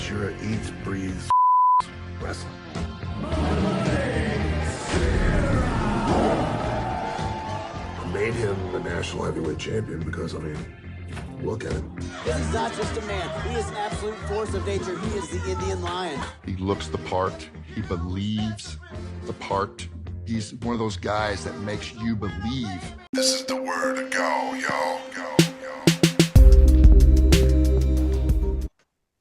Shera eats, breathes, wrestling. I made him the national heavyweight champion because, I mean, look at him. He's not just a man. He is an absolute force of nature. He is the Indian lion. He looks the part. He believes the part. He's one of those guys that makes you believe. This is the word to go, yo.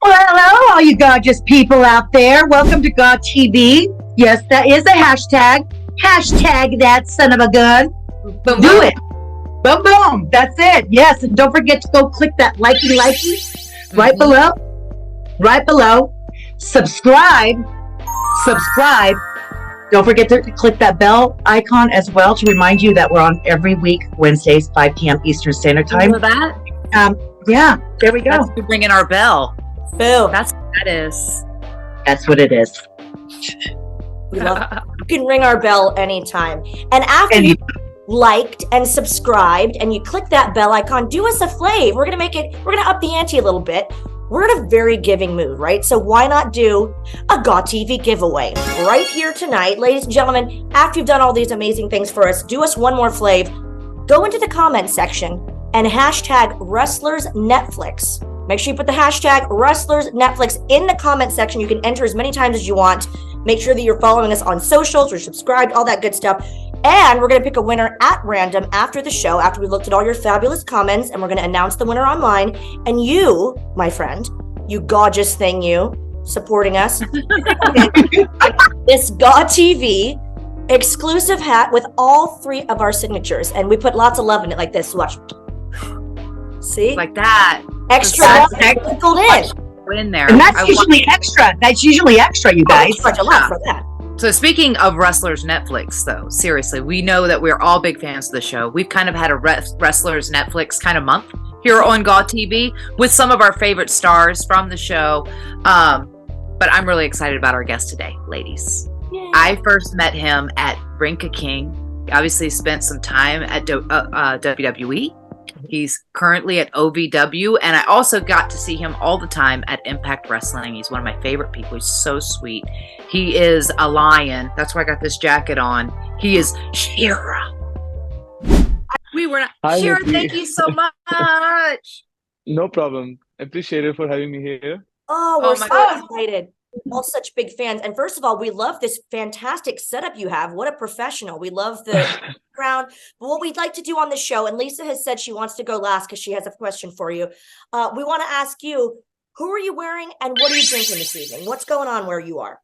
Well, hello, all you gorgeous people out there. Welcome to GAW TV. Yes, that is a hashtag. Hashtag that son of a gun. Boom, Do boom. it. Boom, boom. That's it. Yes, and don't forget to go click that likey right below. Right below. Subscribe. Don't forget to click that bell icon as well to remind you that we're on every week, Wednesdays, 5 p.m. Eastern Standard Time. You know that? Yeah, there we go. That's ringing our bell. Boom. That's what that is. That's what it is. We love you can ring our bell anytime. And after you liked and subscribed and you click that bell icon, do us a flavor. We're gonna up the ante a little bit. We're in a very giving mood, right? So why not do a GAW TV giveaway right here tonight? Ladies and gentlemen, after you've done all these amazing things for us, do us one more flavor. Go into the comment section and hashtag Wrestlers Netflix. Make sure you put the hashtag Wrestlers Netflix in the comment section. You can enter as many times as you want. Make sure that you're following us on socials or subscribed, all that good stuff. And we're going to pick a winner at random after the show, after we looked at all your fabulous comments, and we're going to announce the winner online. And you, my friend, you gorgeous thing, you, supporting us, this GAW TV exclusive hat with all 3 of our signatures. And we put lots of love in it like this. Watch. See? Like that. Extra sprinkled in. In there. And that's usually extra. That's usually extra, you guys. Charge a lot for that. So speaking of Wrestlers Netflix, though, seriously, we know that we're all big fans of the show. We've kind of had a Wrestlers Netflix kind of month here on GAW TV with some of our favorite stars from the show. But I'm really excited about our guest today, ladies. Yay. I first met him at Brink of King. He obviously spent some time at WWE. He's currently at OVW, and I also got to see him all the time at Impact Wrestling. He's one of my favorite people. He's so sweet. He is a lion. That's why I got this jacket on. He is Shera. We were not. Hi, Shera, Mickie. thank you so much. No problem. Appreciate it for having me here. Oh, we're my so God. excited. All such big fans. And first of all, we love this fantastic setup you have. What a professional. We love the background. But what we'd like to do on the show, and Lisa has said she wants to go last because she has a question for you. We want to ask you, who are you wearing and what are you drinking this evening? What's going on where you are?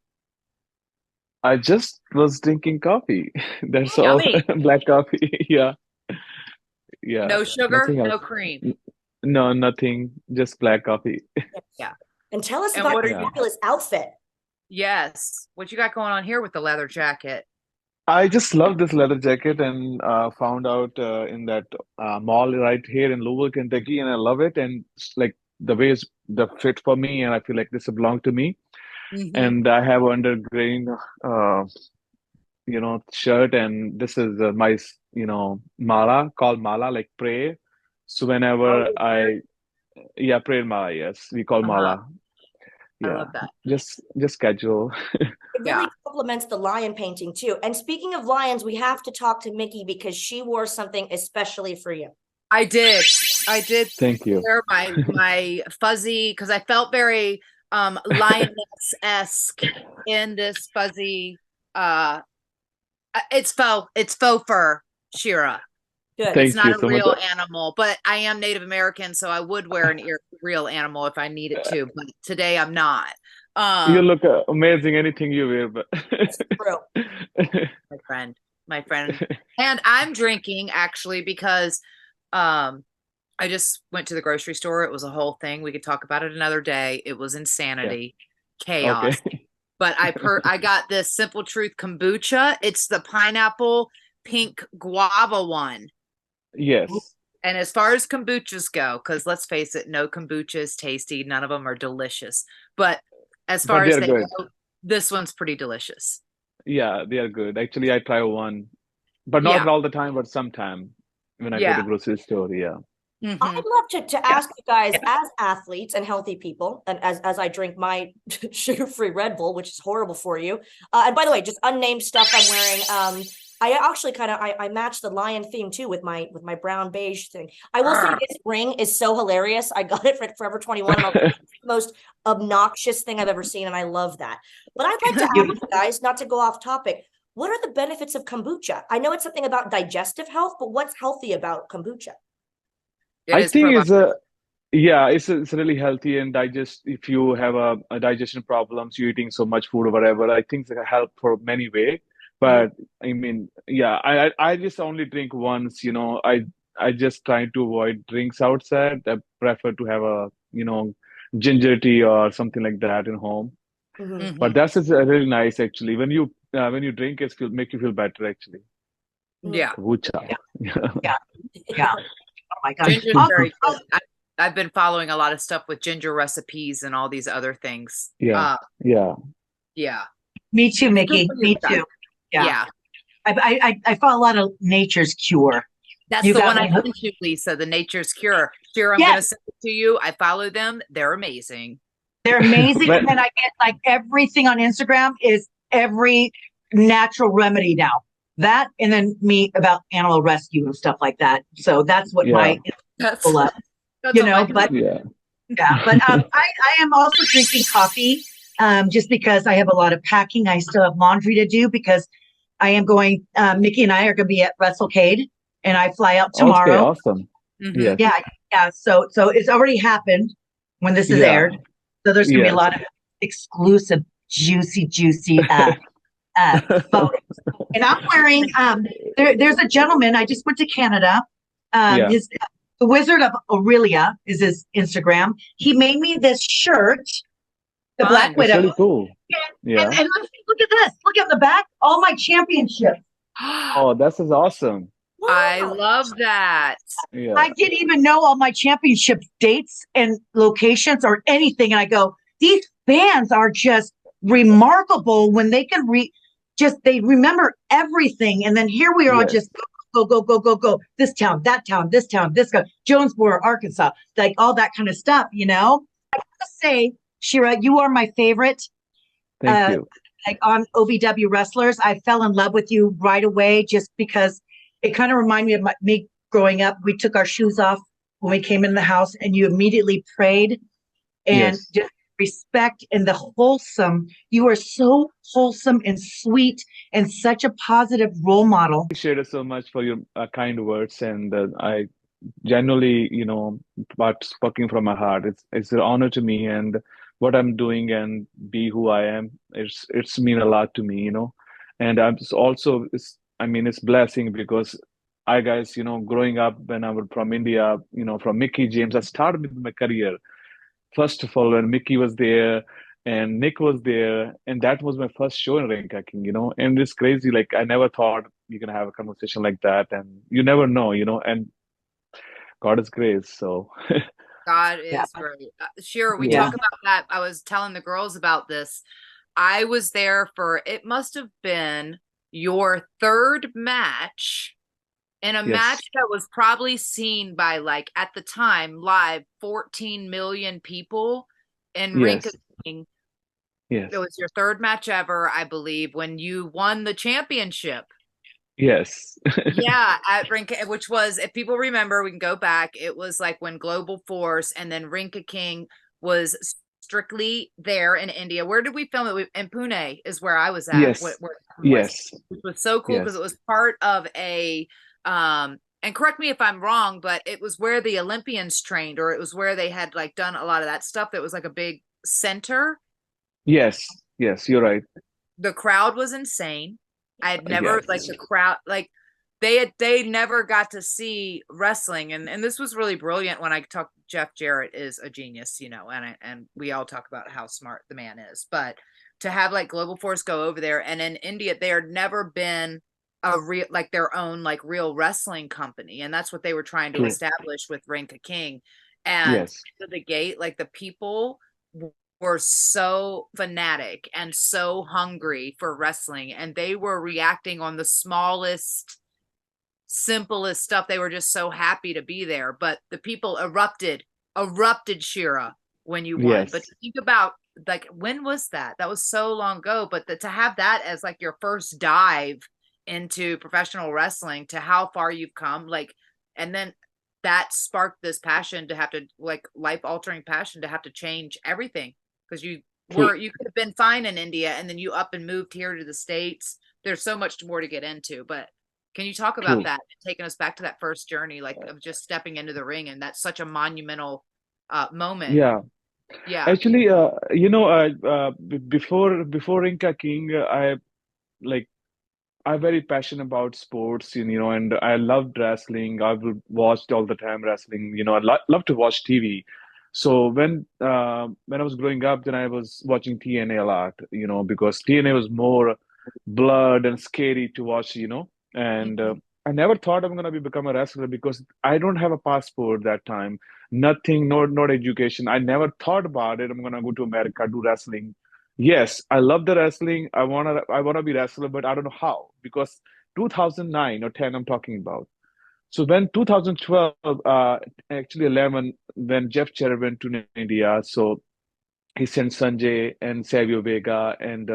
I just was drinking coffee. That's Yummy. all. Black coffee. Yeah. No sugar, Nothing no else. cream. No, nothing. Just black coffee. Yeah. And tell us And about what your are you- fabulous outfit. Yes. What you got going on here with the leather jacket? I just love this leather jacket and found out in that mall right here in Louisville, Kentucky, and I love it. And it's like the way it's the fit for me, and I feel like this belongs to me. Mhm. And I have under green, shirt, and this is my, mala called mala, like prayer. So whenever prayer mala, yes, we call mala. I Yeah, love that. just casual. It really Yeah. complements the lion painting too. And speaking of lions, we have to talk to Mickie because she wore something especially for you. I did. Thank you. Wear my fuzzy, because I felt very lioness-esque in this fuzzy it's faux fur, Shera. Good. Thank It's not you a so much. real animal, but I am Native American, so I would wear an real animal if I needed to, but today I'm not. You look amazing anything you wear, but It's true. my friend. And I'm drinking actually because I just went to the grocery store. It was a whole thing. We could talk about it another day. It was insanity, chaos. Okay. But I got this Simple Truth kombucha. It's the pineapple pink guava one. Yes. And as far as kombuchas go, because let's face it, no kombucha is tasty. None of them are delicious. But as far as they're they good. go, this one's pretty delicious. Yeah, they are good. Actually, I try one, but not all the time, but sometime when I go to Yeah. the grocery store. Yeah. Mm-hmm. I'd love to ask you guys, as athletes and healthy people, and as I drink my sugar-free Red Bull, which is horrible for you. And by the way, just unnamed stuff I'm wearing. I actually kind of I matched the lion theme too with my brown beige thing. I will say this ring is so hilarious. I got it for Forever 21. The most obnoxious thing I've ever seen, and I love that. But I'd like to ask you guys, not to go off topic, what are the benefits of kombucha? I know it's something about digestive health, but what's healthy about kombucha? I think it's really healthy and digest. If you have a digestion problems, you're eating so much food or whatever, I think it's gonna help for many way. But I mean, yeah, I just only drink once. I just try to avoid drinks outside. I prefer to have a ginger tea or something like that in home. Mm-hmm. But that's just really nice actually. When you drink it, make you feel better actually. Yeah. Kombucha. Yeah. Oh my gosh. Ginger's very good. I've been following a lot of stuff with ginger recipes and all these other things. Yeah. Yeah. Me too, Mickie. Me too. Yeah. I follow a lot of Nature's Cure. That's the one I sent you, Lisa, the Nature's Cure. Shera, I'm going to send it to you. I follow them. They're amazing. They're amazing. And then I get like everything on Instagram is every natural remedy now. That and then me about animal rescue and stuff like that. So that's what my that's full of, but I am also drinking coffee just because I have a lot of packing. I still have laundry to do because I am going. Mickie and I are going to be at WrestleCade, and I fly out tomorrow. Okay, awesome. Mm-hmm. Yeah. So it's already happened when this is aired. So there's going to be a lot of exclusive, juicy photos. And I'm wearing. There's a gentleman. I just went to Canada. The Wizard of Aurelia is his Instagram. He made me this shirt, the Black Widow. Really cool. And look at this. Look at the back. All my championships. Oh, this is awesome. Wow. I love that. Yeah. I didn't even know all my championship dates and locations or anything. And I go, these fans are just remarkable when they can they remember everything. And then here we are just go. This town, that town, this town, this guy, Jonesboro, Arkansas, like all that kind of stuff, I have to say, Shera, you are my favorite. Thank you. Like on OVW wrestlers, I fell in love with you right away just because it kind of reminded me of me growing up. We took our shoes off when we came in the house and you immediately prayed and just respect and the wholesome. You are so wholesome and sweet and such a positive role model. I appreciate it so much for your kind words, and I genuinely, about speaking from my heart. It's an honor to me, and what I'm doing and be who I am. It's mean a lot to me, and I'm just also it's blessing because I guys, growing up when I was from India, from Mickie James, I started with my career. First of all, when Mickie was there and Nick was there, and that was my first show in ring kicking, and it's crazy. Like I never thought you're gonna have a conversation like that, and you never know, and God is grace. So God is great. Shera, we talk about that. I was telling the girls about this. I was there for, it must have been your third match in a match that was probably seen by, like, at the time, live 14 million people in Ring King. It was your third match ever, I believe, when you won the championship. Yes. At Rinka, which was, if people remember, we can go back. It was like when Global Force and then Rinka King was strictly there in India. Where did we film it? In Pune is where I was at. Yes. Which was so cool because it was part of a, and correct me if I'm wrong, but it was where the Olympians trained, or it was where they had like done a lot of that stuff. It was like a big center. Yes, you're right. The crowd was insane. I had never like the crowd, like they never got to see wrestling. And this was really brilliant when I talked. Jeff Jarrett is a genius, and we all talk about how smart the man is, but to have like Global Force go over there, and in India, there had never been a real, like their own, like real wrestling company. And that's what they were trying to establish with Rinka King. And to the gate, like the people were so fanatic and so hungry for wrestling, and they were reacting on the smallest simplest stuff. They were just so happy to be there. But the people erupted Shera when you won. Yes. But to think about, like, when was that? That was so long ago. But to have that as like your first dive into professional wrestling, to how far you've come, like, and then that sparked this passion to have to, like, life-altering passion to have to change everything, because you could have been fine in India and then you up and moved here to the States. There's so much more to get into, but can you talk about that, taking us back to that first journey, like, of just stepping into the ring, and that's such a monumental moment. Yeah. Yeah. Actually, before Rinka King, I'm very passionate about sports, and I loved wrestling. I would watch all the time wrestling. I love to watch TV. So when I was growing up, then I was watching TNA a lot, because TNA was more blood and scary to watch, And I never thought I'm gonna become a wrestler because I don't have a passport that time. Nothing, not education. I never thought about it. I'm gonna go to America, do wrestling. Yes, I love the wrestling. I wanna be wrestler, but I don't know how, because 2009 or 10 I'm talking about. So when 2012, actually 11, when Jeff Jarrett went to India, so he sent Sanjay and Savio Vega and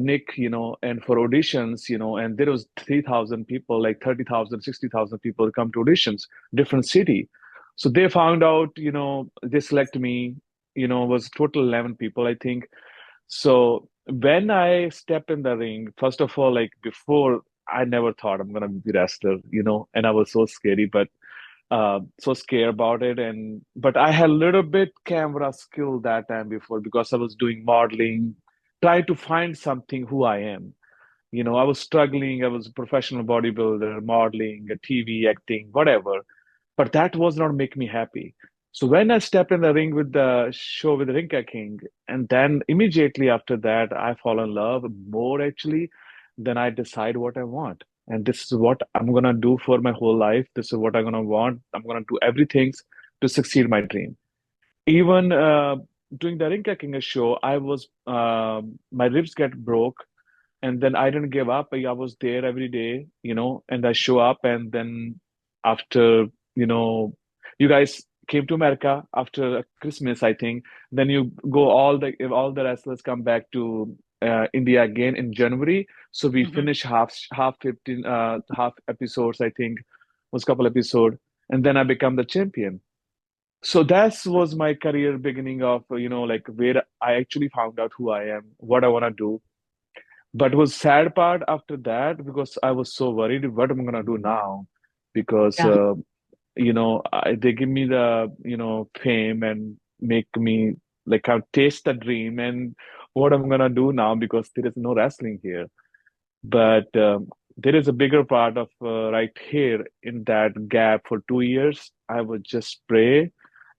Nick, and for auditions, and there was 3,000 people, like 30,000, 60,000 people come to auditions, different city. So they found out, they select me, was total 11 people, I think. So when I step in the ring, first of all, like before, I never thought I'm gonna be wrestler, and I was so scary, but so scared about it. But I had a little bit camera skill that time before, because I was doing modeling, trying to find something who I am. I was struggling. I was a professional bodybuilder, modeling, TV, acting, whatever. But that was not make me happy. So when I stepped in the ring with the show with Rinka King, and then immediately after that, I fall in love more actually. Then I decide what I want. And this is what I'm gonna do for my whole life. This is what I'm gonna want. I'm gonna do everything to succeed my dream. Even doing the Rinka King show, my ribs get broke, and then I didn't give up. I was there every day, and I show up, and then after, you guys came to America after Christmas, I think. Then you go, all the wrestlers come back to India again in January. So we finish half 15 half episodes, I think, was a couple episode, and then I become the champion. So that was my career beginning of, like where I actually found out who I am, what I want to do. But was sad part after that, because I was so worried what am I gonna do now, because Yeah. they give me the fame and make me like I taste the dream, and what I'm gonna do now, because there is no wrestling here. But there is a bigger part of right here in that gap. For 2 years, I would just pray,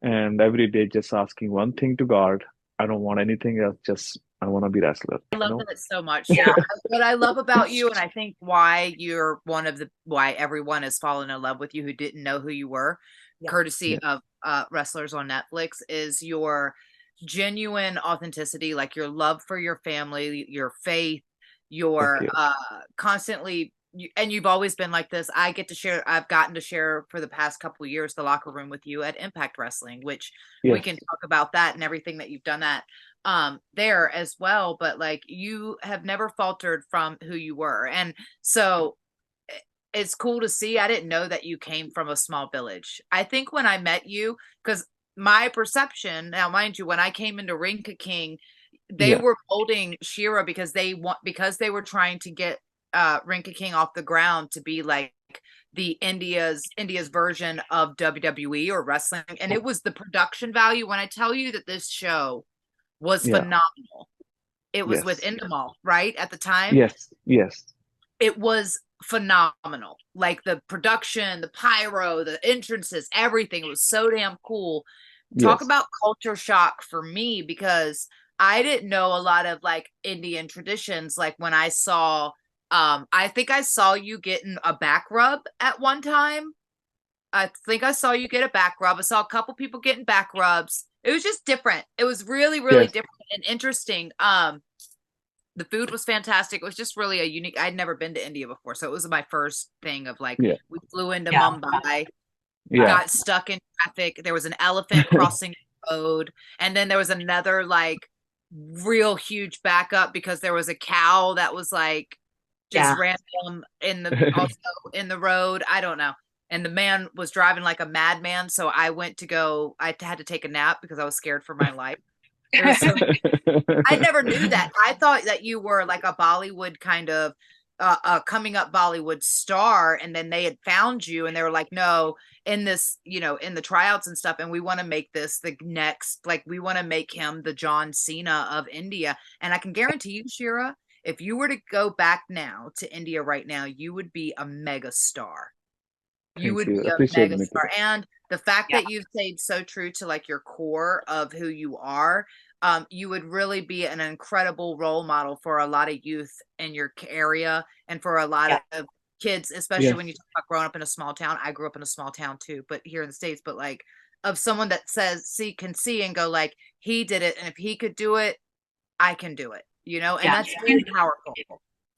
and every day just asking one thing to God. I don't want anything else. Just I want to be wrestler. I love that so much. Yeah. What I love about you, and I think why you're why everyone has fallen in love with you who didn't know who you were, courtesy of wrestlers on Netflix, is your genuine authenticity, like your love for your family, your faith, your constantly, and you've always been like this. I've gotten to share for the past couple of years the locker room with you at Impact Wrestling, which we can talk about that and everything that you've done that there as well. But like, you have never faltered from who you were, and so it's cool to see. I didn't know that you came from a small village. I think when I met you, because my perception now, mind you, when I came into Rinka King, they were molding Shera because they were trying to get Rinka King off the ground to be like the India's version of WWE or wrestling. And it was the production value. When I tell you that this show was phenomenal, it was with Endemol, right? At the time. Yes. It was phenomenal. Like the production, the pyro, the entrances, everything. It was so damn cool. Talk about culture shock for me, because I didn't know a lot of like Indian traditions. Like when I saw, I think I saw you getting a back rub at one time. I think I saw you get a back rub. I saw a couple people getting back rubs. It was just different. It was really, really different and interesting. The food was fantastic. It was just really a unique. I'd never been to India before, so it was my first thing of like Yeah. we flew into Yeah. Mumbai, Yeah. got stuck in traffic. There was an elephant crossing the road, and then there was another like real huge backup because there was a cow that was like just random in the also in the road. I don't know. And the man was driving like a madman, so I went to go. I had to take a nap because I was scared for my life. It was so I never knew that. I thought that you were like a Bollywood kind of coming up Bollywood star, and then they had found you and they were like, no, in this, you know, in the tryouts and stuff, and we want to make this the next, like we want to make him the John Cena of India. And I can guarantee you, Shera, if you were to go back now to India right now, you would be a mega star. You would be a Appreciate mega it, star. And the fact that you've stayed so true to like your core of who you are, you would really be an incredible role model for a lot of youth in your area and for a lot of kids, especially when you talk about growing up in a small town. I grew up in a small town too, but here in the States, but like of someone that can see and go like, he did it. And if he could do it, I can do it, you know, and that's very powerful.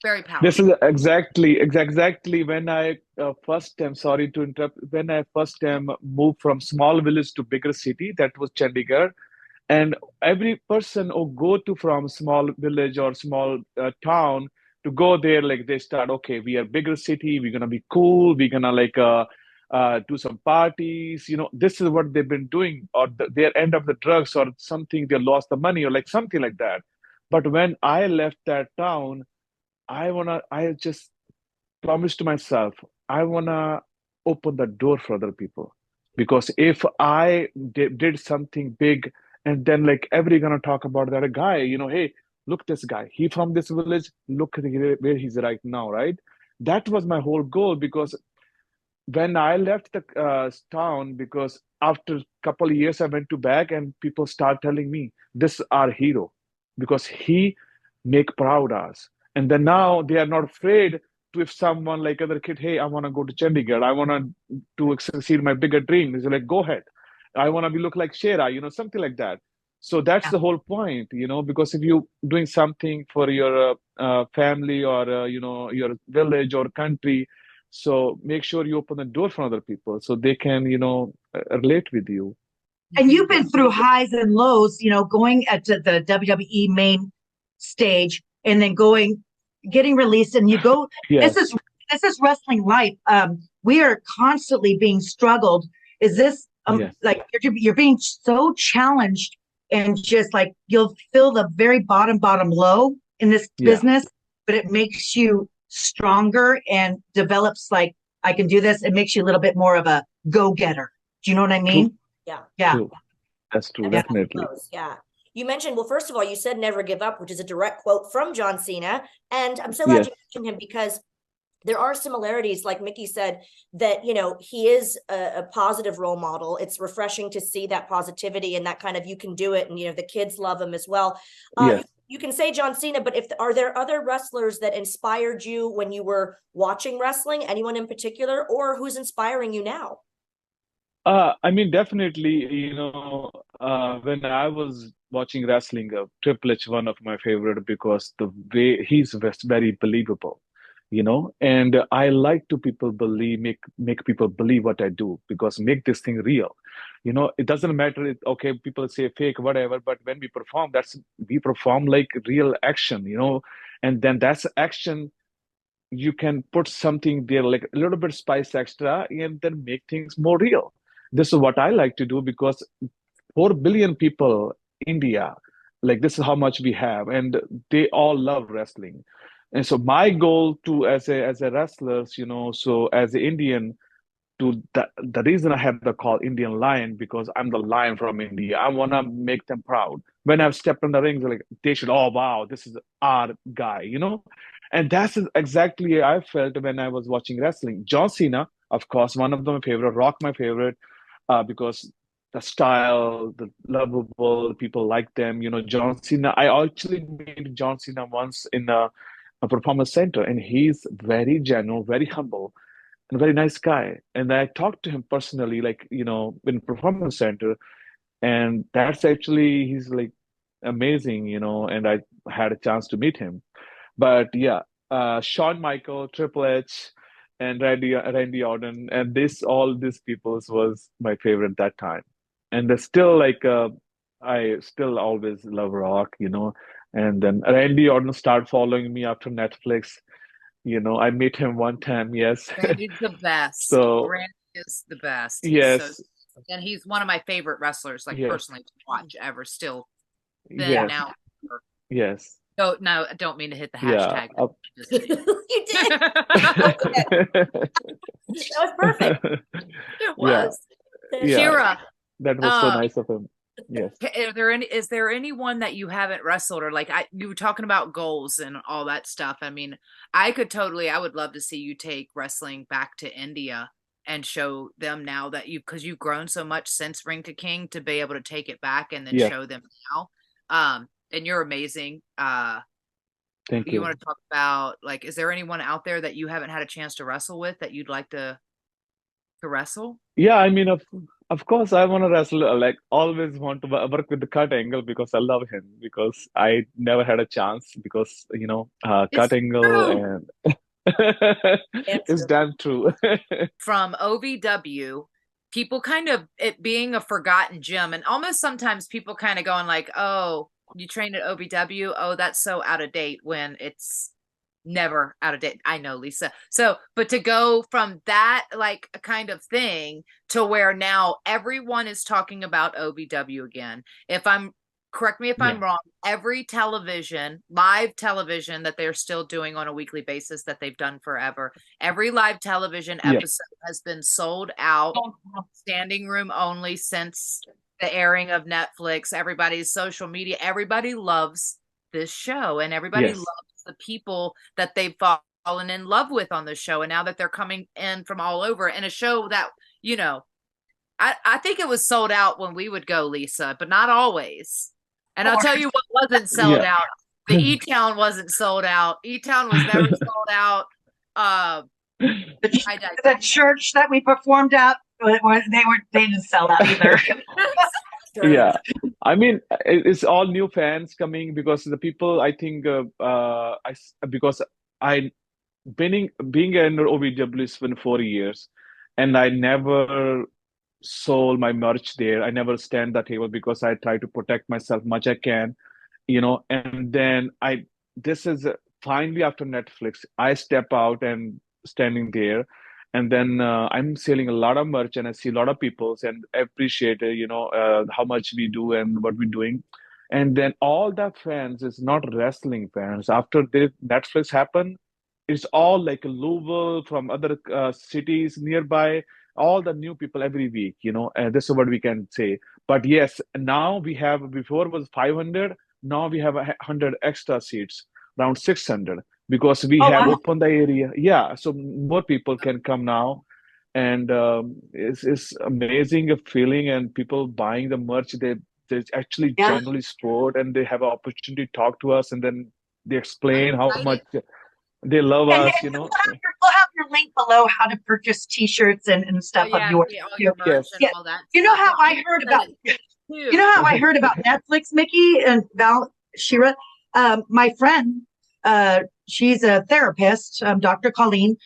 Very powerful. This is exactly when I first time, sorry to interrupt, when I first time moved from small village to bigger city, that was Chandigarh. And every person who go to from small village or small town to go there, like they start, okay, we are bigger city, we're gonna be cool, we're gonna like do some parties, you know, this is what they've been doing, or their end of the drugs or something, they lost the money or like something like that. But when I left that town, I just promised to myself, I wanna open the door for other people. Because if I did something big, and then like every gonna talk about that guy, you know, hey, look this guy, he from this village, look at where he's right now, right? That was my whole goal. Because when I left the town, because after a couple of years I went to back and people start telling me this is our hero because he make proud us. And then now they are not afraid to, if someone like other kid, hey, I want to go to Chandigarh, I want to succeed my bigger dream. Is like, go ahead. I want to be look like Shera, you know, something like that. So that's the whole point, you know, because if you doing something for your family or, you know, your village or country, so make sure you open the door for other people so they can, you know, relate with you. And you've been through highs and lows, you know, going to the WWE main stage and then getting released, and you go. Yes. This is wrestling life. We are constantly being struggled. Is this like you're being so challenged, and just like you'll feel the very bottom low in this business, but it makes you stronger and develops like, I can do this. It makes you a little bit more of a go-getter. Do you know what I mean? True. Yeah. True. That's true. Definitely. Yeah. You mentioned, well, first of all, you said never give up, which is a direct quote from John Cena. And I'm so glad you mentioned him, because there are similarities, like Mickie said, that, you know, he is a positive role model. It's refreshing to see that positivity and that kind of, you can do it. And, you know, the kids love him as well. You can say John Cena, but are there other wrestlers that inspired you when you were watching wrestling? Anyone in particular, or who's inspiring you now? I mean, definitely, you know, when I was watching wrestling, Triple H, one of my favorite, because the way he's very believable, you know, and I like to people believe, make people believe what I do, because make this thing real. You know, it doesn't matter. Okay, people say fake, whatever, but when we perform like real action, you know, and then that's action. You can put something there, like a little bit spice extra, and then make things more real. This is what I like to do, because 4 billion people, India, like this is how much we have, and they all love wrestling. And so my goal to as a wrestler, you know, so as an Indian, the reason I have the call Indian Lion, because I'm the lion from India. I want to make them proud. When I've stepped in the rings, like they should, oh wow, this is our guy, you know. And that's exactly I felt when I was watching wrestling. John Cena, of course, one of them my favorite. Rock, my favorite, because the style, the lovable, people like them. You know, John Cena. I actually met John Cena once in a performance center, and he's very genuine, very humble, and a very nice guy. And I talked to him personally, like, you know, in performance center, and that's actually, he's like amazing, you know, and I had a chance to meet him. But yeah, Shawn Michael, Triple H, and Randy Orton, and all these peoples was my favorite that time. And they're still like I still always love Rock, And then Randy Orton started following me after Netflix. I met him one time, yes. Randy's the best. So Randy is the best. yes, And he's one of my favorite wrestlers, like yes, personally to watch ever. Still, then yes, now. yes, No, I don't mean to hit the yeah. hashtag. Just You kidding. did. That was perfect. It Yeah, was. yeah. Shera, That was so nice of him. Yes. is there anyone that you haven't wrestled, or like you were talking about goals and all that stuff? I mean, I would love to see you take wrestling back to India and show them now that because you've grown so much since Ring to King to be able to take it back and then Yeah. show them now. And you're amazing. Thank You you. want to talk about, like, is there anyone out there that you haven't had a chance to wrestle with that you'd like to wrestle? Yeah, I mean, of course, I want to wrestle. Like, always want to work with the Kurt Angle because I love him. Because I never had a chance because It's Kurt Angle true. and it's true. damn true. From OVW, people kind of it being a forgotten gem, and almost sometimes people kind of going like, "Oh, you trained at OVW? Oh, that's so out of date," when it's never out of date. I know, Lisa. So, but to go from that like kind of thing to where now everyone is talking about OVW again. Correct me if Yeah. I'm wrong, every live television that they're still doing on a weekly basis that they've done forever, every live television Yeah. episode has been sold out, standing room only since the airing of Netflix. Everybody's social media, everybody loves this show, and everybody Yes. loves the people that they've fallen in love with on the show. And now that they're coming in from all over, and a show that, I think it was sold out when we would go, Lisa, but not always. And I'll tell you what wasn't sold Yeah. out. The E-Town wasn't sold out. E-Town was never sold out. The church that we performed at, they didn't sell out either. Yeah, I mean, it's all new fans coming because the people, I think, because I being in OVW has been 4 years, and I never sold my merch there. I never stand that table because I try to protect myself much I can, and then this is finally after Netflix, I step out and standing there. And then I'm selling a lot of merch, and I see a lot of people and appreciate, how much we do and what we're doing. And then all the fans is not wrestling fans. After the Netflix happened, it's all like Louisville from other cities nearby, all the new people every week, and this is what we can say. But yes, now we have, before it was 500, now we have 100 extra seats, around 600, because we have opened the area. Yeah, so more people can come now. And it's amazing a feeling, and people buying the merch, they actually genuinely support, and they have an opportunity to talk to us, and then they explain how much they love us, We'll have your link below how to purchase T-shirts and stuff of yours. All your merch and all that. You know how I heard about Netflix, Mickie and Val, Shera? My friend, she's a therapist, Dr. Colleen,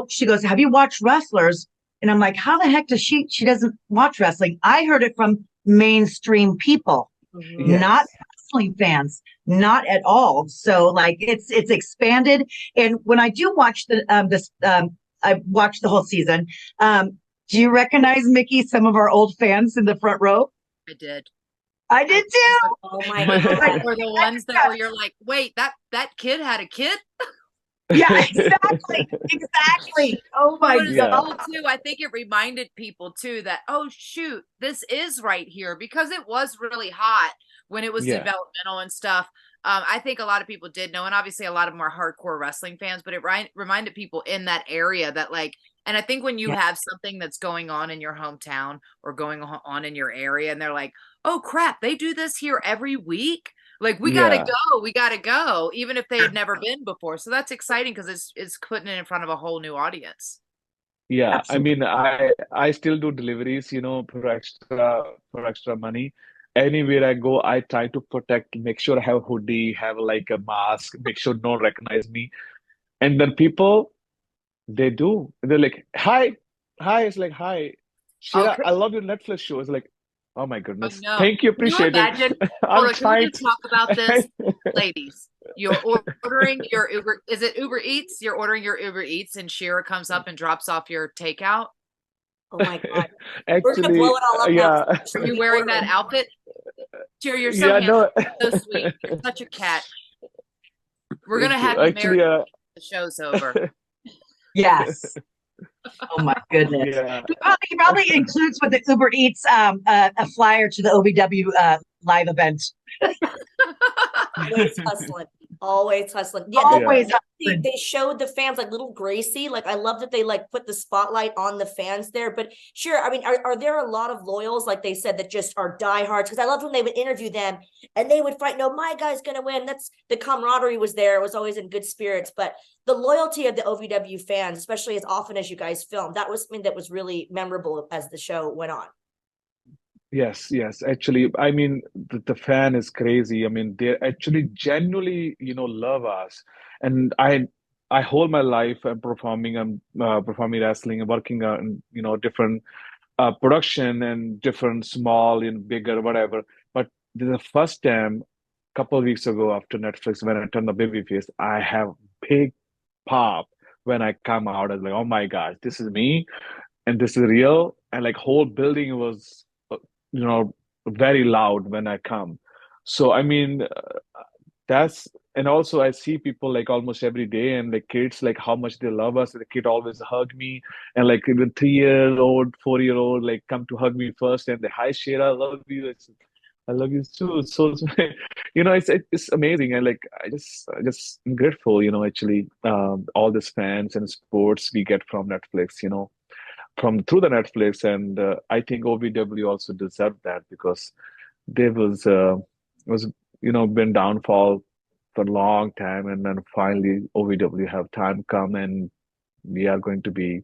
she goes, "Have you watched wrestlers?" And I'm like, how the heck does she doesn't watch wrestling? I heard it from mainstream people, not wrestling fans, not at all. So like it's expanded. And when I do watch I watched the whole season. Do you recognize, Mickie, some of our old fans in the front row? I did. I did too. Oh my God. Were the ones that where you're like, wait, that kid had a kid? Yeah, exactly. Oh my God. Too, I think it reminded people too that, oh shoot, this is right here, because it was really hot when it was developmental and stuff. I think a lot of people did know, and obviously a lot of them are hardcore wrestling fans, but it reminded people in that area that like, and I think when you have something that's going on in your hometown or going on in your area, and they're like, oh crap, they do this here every week. Like, we gotta go, even if they had never been before. So that's exciting because it's putting it in front of a whole new audience. Yeah, absolutely. I mean, I still do deliveries, for extra money. Anywhere I go, I try to protect, make sure I have a hoodie, have like a mask, make sure no one recognize me. And then people, they do. They're like, hi, hi. It's like, hi, Shera, Okay. I love your Netflix show. It's like, oh my Oh goodness. no. Thank you, Can you appreciate it. imagine? Hold I'm on, can we trying just talk about this? to. Ladies, you're ordering your Uber. Is it Uber Eats? You're ordering your Uber Eats and Shira comes up and drops off your takeout. Oh my God. We're gonna blow Actually, it all up now. yeah. Are you wearing that outfit? Shira, you're so Yeah, handsome, no. so sweet. You're such a cat. We're Thank gonna you. have you Actually, married. The show's over. Yes. Oh my goodness. yeah. He probably includes with the Uber Eats a flyer to the OVW live event. Always hustling. Always hustling. Yeah, Always they showed the fans like little Gracie. Like I love that they like put the spotlight on the fans there. But sure, I mean, are there a lot of loyals, like they said, that just are diehards? Because I loved when they would interview them and they would fight. No, my guy's gonna win. That's the camaraderie was there. It was always in good spirits. But the loyalty of the OVW fans, especially as often as you guys filmed, that was something that was really memorable as the show went on. Yes, yes. Actually, I mean, the fan is crazy. I mean, they actually genuinely, love us. And I whole my life I'm performing wrestling and working on, different production and different small and bigger, whatever. But the first time, couple of weeks ago after Netflix, when I turned the baby face, I have big pop when I come out. I was like, oh my gosh, this is me and this is real. And like whole building was, you know, very loud when I come. So I mean, that's and also I see people like almost every day and like kids like how much they love us. The kid always hug me and like even 3 year old, 4 year old like come to hug me first and they hi Shera, I love you. I love you too. So it's amazing and like I just I'm grateful, actually all these fans and sports we get from Netflix, from through the Netflix, and I think OVW also deserved that because there was been downfall for a long time, and then finally OVW have time come, and we are going to be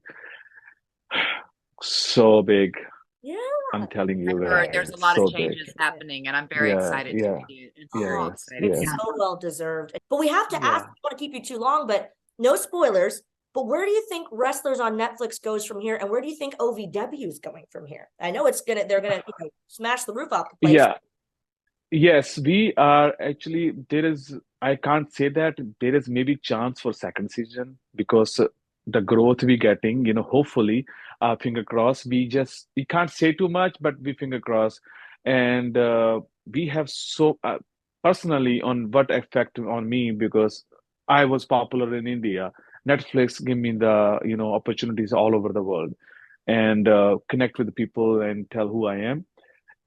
so big. Yeah. I'm telling you, I've heard there's a lot so of big. changes happening, and I'm very Yeah, excited to yeah, see it. It's very yes, exciting. It's yes. so well deserved. But we have to Yeah. ask, I don't want to keep you too long, but no spoilers. But where do you think Wrestlers on Netflix goes from here? And where do you think OVW is going from here? I know they're gonna smash the roof off the place. Yeah. Yes, we are actually I can't say that there is maybe chance for second season because the growth we getting, hopefully, finger cross. We can't say too much, but we finger cross. And we have so personally on what effect on me because I was popular in India. Netflix give me the, opportunities all over the world and connect with the people and tell who I am.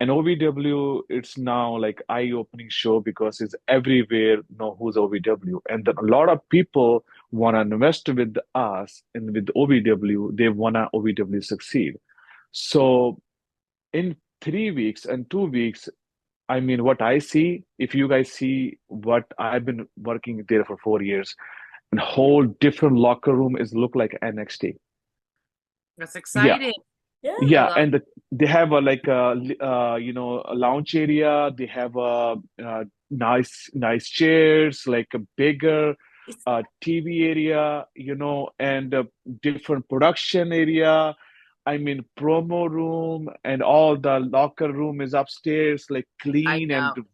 And OVW, it's now like eye-opening show because it's everywhere know who's OVW. And then a lot of people want to invest with us and with OVW, they want to OVW succeed. So in 3 weeks and 2 weeks, I mean, what I see, if you guys see what I've been working there for 4 years, and whole different locker room is look like NXT. That's exciting. Yeah, and they have a lounge area. They have nice chairs, like a bigger TV area, and a different production area. I mean, promo room and all the locker room is upstairs, like clean and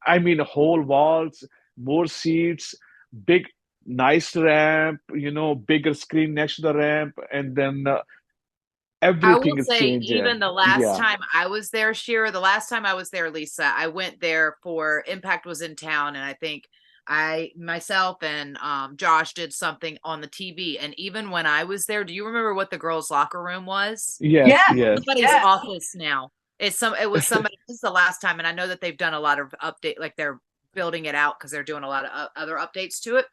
I mean, whole walls, more seats, big, nice ramp, bigger screen next to the ramp, and then. Everything is changing. Even the last time I was there, Shira, the last time I was there, Lisa, I went there for Impact was in town. And I think myself and Josh did something on the TV. And even when I was there, do you remember what the girls' locker room was? Yes. Somebody's office now. It was somebody, this is the last time. And I know that they've done a lot of update, like they're building it out because they're doing a lot of other updates to it.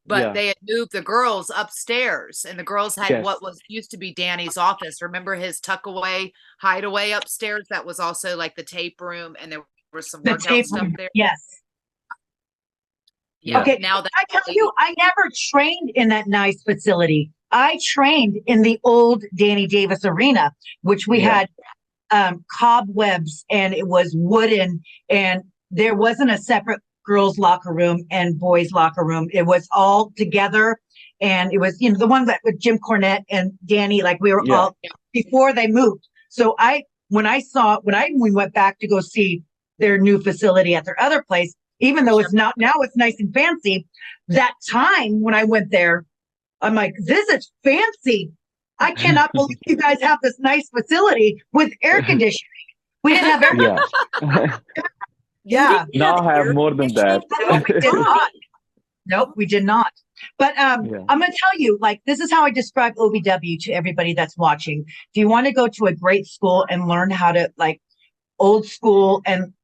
But they had moved the girls upstairs, and the girls had what was used to be Danny's office. Remember his tuckaway hideaway upstairs? That was also like the tape room, and there was some workout stuff there. Yes. Yeah. Okay. Now that I tell you, I never trained in that nice facility. I trained in the old Danny Davis Arena, which we had cobwebs and it was wooden, and there wasn't a separate girls' locker room and boys' locker room. It was all together. And it was, the one that with Jim Cornette and Danny, like we were all before they moved. So when we went back to go see their new facility at their other place, even though it's not now, it's nice and fancy. That time when I went there, I'm like, this is fancy. I cannot believe you guys have this nice facility with air conditioning. We didn't have air conditioning. Yeah. Now I have more than that. No, we did not. Nope, we did not. But I'm going to tell you, like, this is how I describe OVW to everybody that's watching. If you want to go to a great school and learn how to, like, old school, and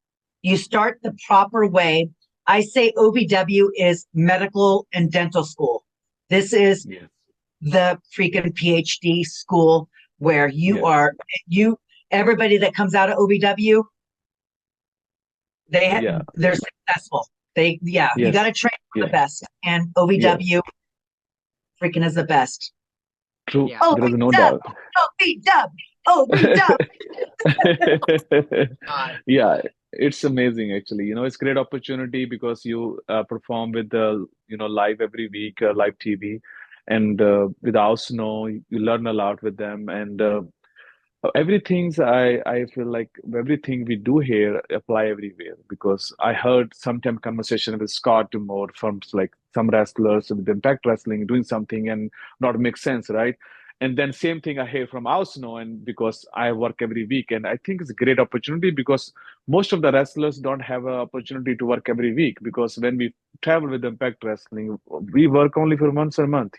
you start the proper way, I say OVW is medical and dental school. This is the freaking PhD school where everybody that comes out of OVW, they're successful. You got to train for the best, and OVW freaking is the best. True. There is no doubt. OVW. Yeah, it's amazing actually. It's great opportunity because you perform with the live every week, live TV, and with Ausno, you learn a lot with them, and I feel like everything we do here apply everywhere, because I heard sometime conversation with Scott Moore from like some wrestlers with Impact Wrestling doing something and not make sense, right? And then same thing I hear from Ausno, and because I work every week, and I think it's a great opportunity because most of the wrestlers don't have an opportunity to work every week, because when we travel with Impact Wrestling, we work only for once a month,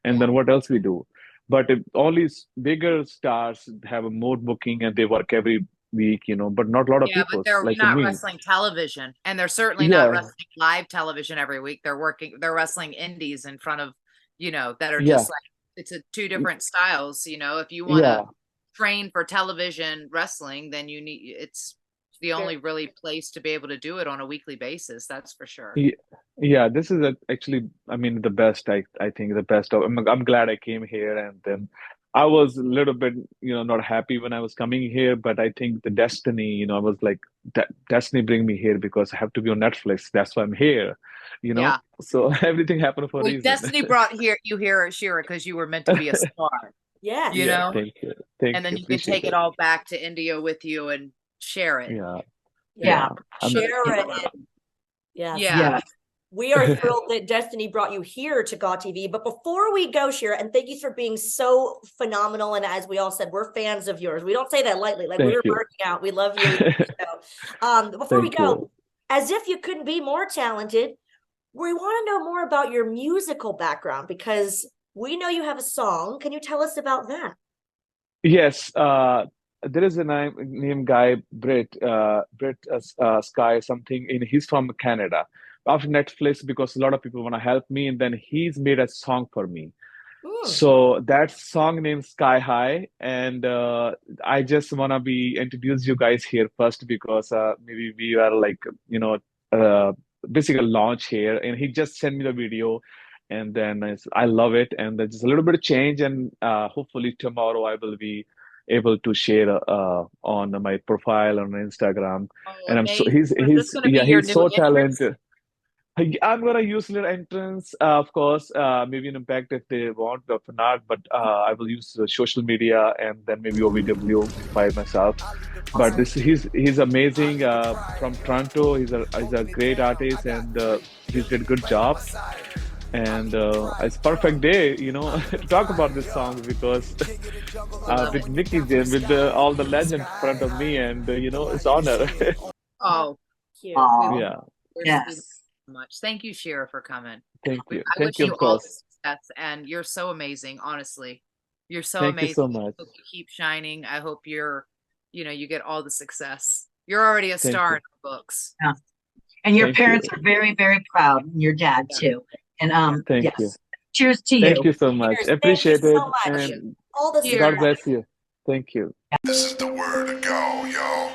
and then what else we do? But if all these bigger stars have a more booking and they work every week, but not a lot of people. But they're like not me. wrestling television, and they're certainly not wrestling live television every week. They're wrestling indies in front of, that are just like, it's two different styles. If you want to train for television wrestling, then it's the only really place to be able to do it on a weekly basis. That's for sure. Yeah, this is actually, the best. I think the best. I'm glad I came here, and then I was a little bit, not happy when I was coming here, but I think the destiny, I was like, destiny bring me here because I have to be on Netflix. That's why I'm here, So everything happened for a reason. Destiny brought you here, Shera, because you were meant to be a star. Yeah. Thank you. And then you can take it all back to India with you and share it. Yeah. Shera. Yeah. We are thrilled that Destiny brought you here to GAW TV. But before we go, Shera, and thank you for being so phenomenal. And as we all said, we're fans of yours. We don't say that lightly. Like, we're working out. We love you. Before we go, as if you couldn't be more talented, we want to know more about your musical background, because we know you have a song. Can you tell us about that? Yes. There is a name guy, Britt Sky something, he's from Canada. After Netflix, because a lot of people want to help me, and then he's made a song for me. So that song named Sky High, and I just want to introduce you guys here first, because maybe we are like, basically launch here, and he just sent me the video, and then I love it, and there's just a little bit of change, and hopefully tomorrow I will be able to share on my profile on Instagram. And he's so talented. I'm gonna use little entrance, of course, maybe an Impact if they want, but for not. But I will use social media, and then maybe OVW by myself. But he's amazing, from Toronto. He's a great artist, and he's did a good job. And it's perfect day, to talk about this song, because with Mickie James, with all the legend in front of me, and it's honor. Oh, cute. Yeah. Yes. Much. Thank you, Shera, for coming. Thank you. I wish you all the success, and you're so amazing. Honestly, you're so amazing. Thank you so much. I hope you keep shining. I hope you get all the success. You're already a star in the books. Yeah. And your parents are very, very proud, and your dad too. And thank you. Cheers to you. Thank you so much. Cheers. Appreciate Thank you it. so much. And all the God bless you. Thank you. This is the word to go, y'all.